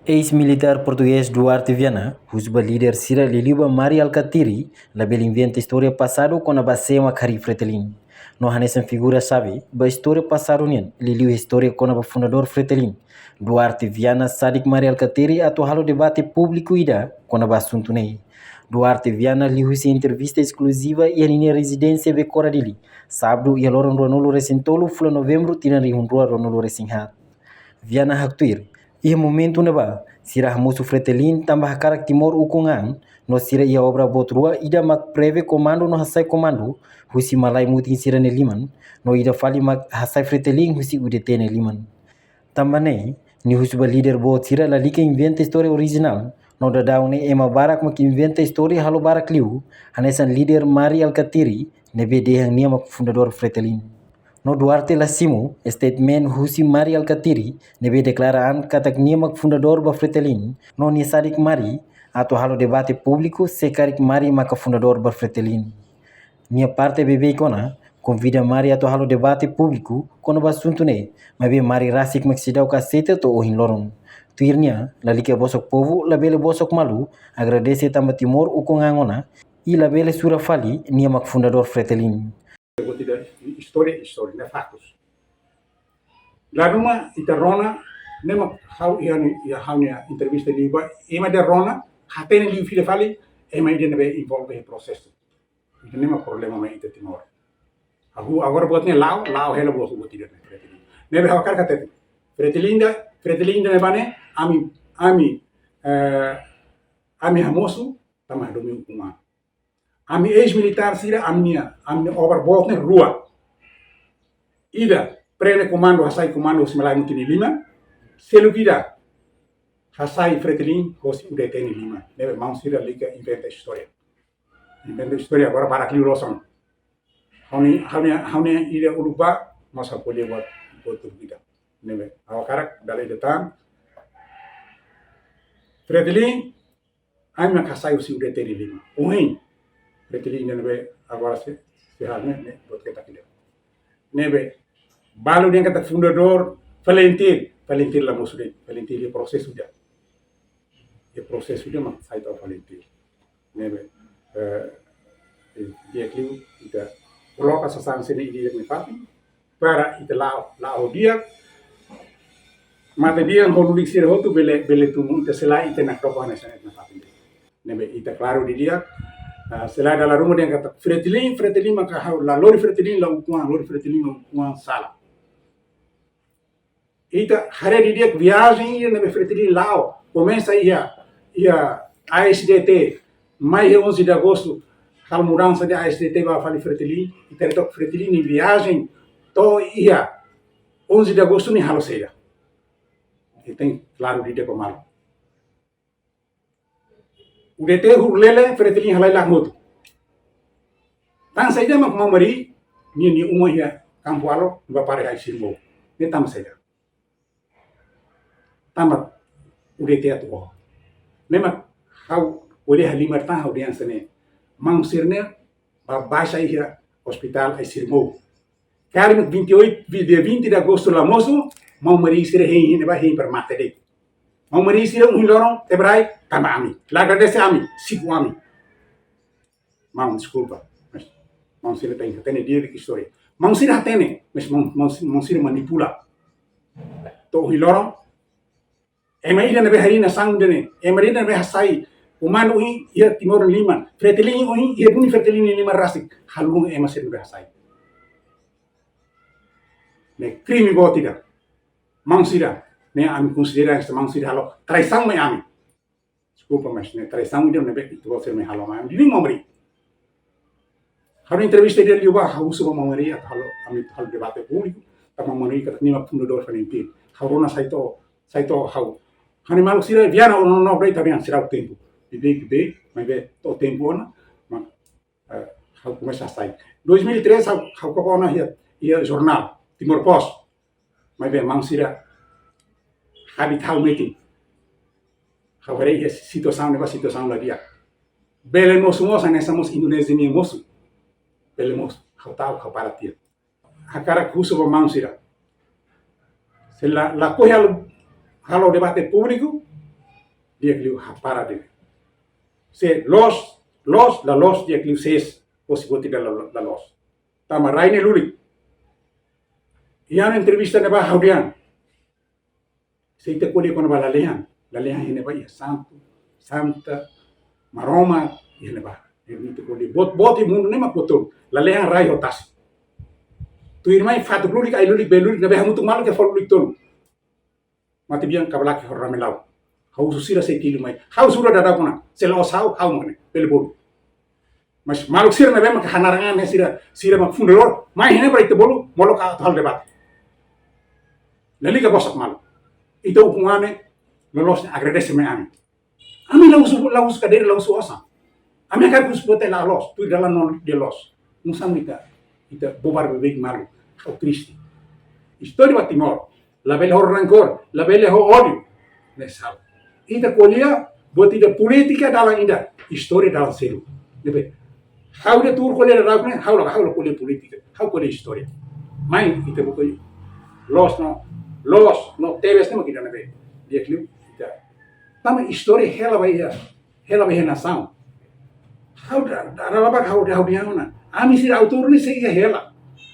Ex-militar português Duarte Viana, husba líder Cira Liliba Mari Alcatiri, label inventa história passado com a base uma cari Fretelin. No hanesan figura sabe, ba história passado nian, Liliu história com a fundador Fretelin. Duarte Viana Sadik Mari Alcatiri atual debate público ida com a assunto nei. Duarte Viana liu se entrevista exclusiva e a linha residência be Coradili. Sábado e a loron Ronolo Recentolo, fula novembro, tiran rihunrua Ronolo Resinhat. Viana Haktuir, ia momento na ba, sirah musu fretelin tambah karak timor ukungan, no sira ia obra botrua ida mak preve komando no hasai komando, husi malai mutin sira ne liman, no ida fali mak hasai fretelin husi udete ne liman. Tambane, ni husba líder bot sira la lika inventa história original, no dadau ne ema barak mak inventa história halo barak liu, hanesan líder Mari Alcatiri, nebe dehang nia mak fundador fretelin. No Duarte Lassimo, statement Husi Mari Alcatiri, nebe declaraan katak niamak fundador ba Fretelin, no ni sadik Mari, atau halo debate público sekarik Mari maka fundador ba Fretelin. Nia parte bebe ikona, convida Mari atau halo debate público, kono ba assunto ne, mabe Mari rasik maksidau kaseta to ohin lorong. Tuirnya, lalike bosok povo, labele bosok malu, agradece tamba timor ukongangona, e labele sura fali, niamak fundador Fretelin. História, né? Fatos. La rumah ita Rona, nema how ia how nia entrevista liba, ema de Rona, hatene liu file fali, ema ide nebe involve processo. Ita nema problema ma ita Timor. Agora buatnya lau hela buat buat ida Fretilin. Nebe hawa kar katete. Fretelinda nebane ami hamosu tamah domi hukuman. Ami ex-militar sira ami overboard rua. Ida prene komando hasai komando semelai mungkin 5. Selu kida hasai Fretilin hosi udah teni 5. Nebe mau sira liga inventa história. Inventa história agora para kliu losan. Haunia ida uluba masa boleh buat kita. Nebe awakarak dalai detan. Fretilin ami hasai hosi udah teni 5. Ohin Fretilin nebe agora se halnya ne buat kita kira. Nebe balu dia kata fundador Valentin lah maksudnya Valentin dia proses sudah mak saya tahu Valentin nebe dia kliu kita coloca sasaran sini dia mepati para ita lao dia mata dia holulik sira hotu bele tumu ita selai ita nak ropa na sana mepati nebe ita claro di dia selai dalam rumah dia kata Fretilin maka la lori Fretilin la ukuan salah. Ita hari di dia viagem ia nebe Fretilin lao começa ia ASDT mais 11 de agosto hal mudança de ASDT vai falar Fretilin ita retok Fretilin em viagem to ia 11 de agosto ni halo seja e tem claro di dia komalo udah teh hurlele Fretilin halai lah mutu tan saja mak mau mari ni umah ya kampualo ba pare ai sirmo ni tam saja tamat udah teh tu memang hau boleh halimar hau dia sene mang sirne ba baixa ia hospital ai sirmo kali 28 dia 20 de agosto la moço mau mari sire hein ba hein per mate de mau mari sire lorong tebrai tamba ami la agradece ami siku ami mau desculpa mas mau sire tem dia de história mau sire hatene mas mau sire manipula to hilorong emaida na beharina sang dene emarina na behasai umano ia Timor Liman Fretilin ia buni Fretilin 5 rasik halung emasen behasai ne krimi botiga mangsira ne ami considera esta mangsira halo traição me ami desculpa mas ne traição dia ne be itu você me halo ami ding momri halo entrevista dia liuba hausu momri halo ami halo debate público tama momri kat nima fundador Valentin haruna saito hau hani malu sira viana no break também será o tempo de mas be o tempo na mas hau começa a sair 2003 hau kokona ia jornal Timor Post mas be mang sira habital meeting hau rei situação lá dia bele moço nessa moço Indonésia ni moço bele moço hau tahu hau para tia hakara kuso ba mang sira se la coja halo debate público dia que para dele. Se la los dia que ses possibility da los. Tama raine lulik. Ian entrevista ne ba haudian. Se te kodi kono ba lalehan hene ba ya santa maroma hene ba. Ini te kodi bot imun ne ma potong. Lalehan rai hotas. Tu irmai fatu lulik ai lulik belulik ne ba hamutu malu ke fol lulik tolu. Mati biang kabalaki horrame lau. Hau susira se kili mai. Hau sura dada kuna. Se los hau mane pele bolu. Mas maluk sira na bema hanarangan ne sira mak fundador. Mai hene ba ite bolu molok hal debat. Lali ka bosak malu. Ito upungane lolos agradece me ami. Ami laus kadere laus osa. Ami akar kuspote la los. Tu dalam non de los. Musam ita bobar bebek malu. Hau Cristi. História ba Timor. La belle ho rancor, la belle ho odio. Nesal. Ita kolia buat ida politika dalam ida história dalam selu. Debe. How de tur kolia dalam how la kolia politika, how kolia história. Main ita buat los no teves nem kita nebe. Dia kliu ita. Tama história hela vai nação. How dia na. Ami sira autor ni sei hela.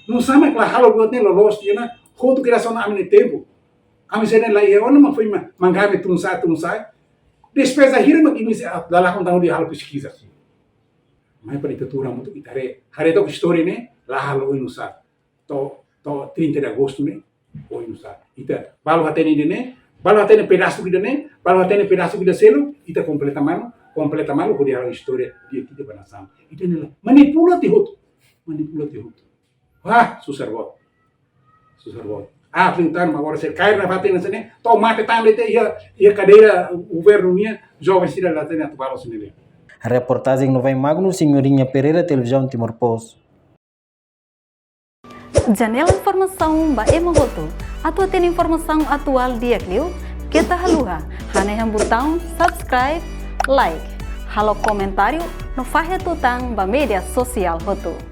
Não sabe que halo buat ni los dia na. Quanto criação na amine tempo, a miséria lá eu não foi mangame tunsa, despesa hira mas ini dalam tahun dia hal pesquisa, mas para itu turun muito itare, hari itu história ne, lá halo inusa, to 30 de agosto ne, o inusa, ita balu hatene pedaço kita ne, balu hatene pedaço kita selo, ita completa mano, por dia a história dia kita banasan, ita ne manipula tihoto, susah tentang agora ser cair na batena sene tomate tamle te ia cadeira governo minha jovem sira lá tem atual sene. A reportagem no vai Magno Senhorinha Pereira, televisão Timor Post. Janela informação ba emogoto. Atua tem informação atual dia kliu kita haluha hane yang botão subscribe like halo comentário no fahe tutang ba media sosial hotu.